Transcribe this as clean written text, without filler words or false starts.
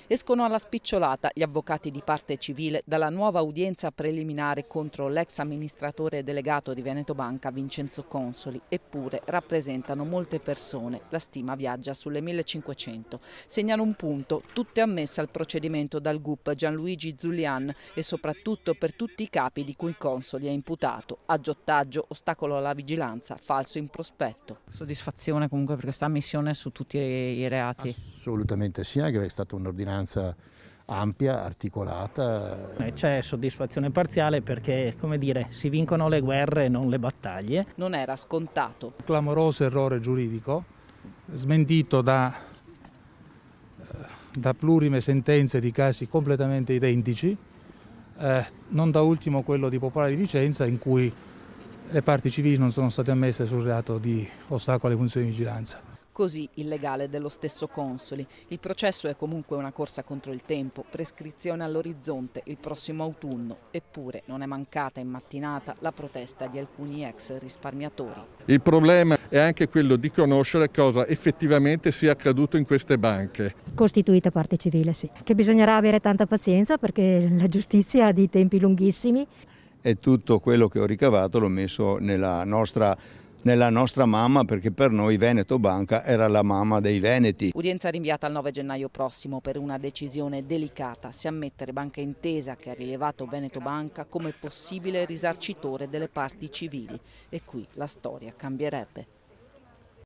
Escono alla spicciolata gli avvocati di parte civile dalla nuova udienza preliminare contro l'ex amministratore delegato di Veneto Banca Vincenzo Consoli, eppure rappresentano molte persone, la stima viaggia sulle 1500. Segnano un punto, tutte ammesse al procedimento dal GUP Gianluigi Zulian e soprattutto per tutti i capi di cui Consoli è imputato: aggiotaggio, ostacolo alla vigilanza, falso in prospetto. Soddisfazione comunque per questa ammissione su tutti i reati? Assolutamente sì, anche perché è stata un'ordinanza ampia, articolata. C'è soddisfazione parziale perché, come dire, si vincono le guerre e non le battaglie. Non era scontato. Clamoroso errore giuridico, smentito da plurime sentenze di casi completamente identici, non da ultimo quello di Popolare di Vicenza, in cui le parti civili non sono state ammesse sul reato di ostacolo alle funzioni di vigilanza. Così il legale dello stesso Consoli. Il processo è comunque una corsa contro il tempo, prescrizione all'orizzonte il prossimo autunno, eppure non è mancata in mattinata la protesta di alcuni ex risparmiatori. Il problema è anche quello di conoscere cosa effettivamente sia accaduto in queste banche. Costituita parte civile, sì, che bisognerà avere tanta pazienza perché la giustizia ha dei tempi lunghissimi. E tutto quello che ho ricavato l'ho messo nella nostra mamma, perché per noi Veneto Banca era la mamma dei veneti. Udienza rinviata al 9 gennaio prossimo per una decisione delicata, se ammettere Banca Intesa, che ha rilevato Veneto Banca come possibile risarcitore delle parti civili. E qui la storia cambierebbe.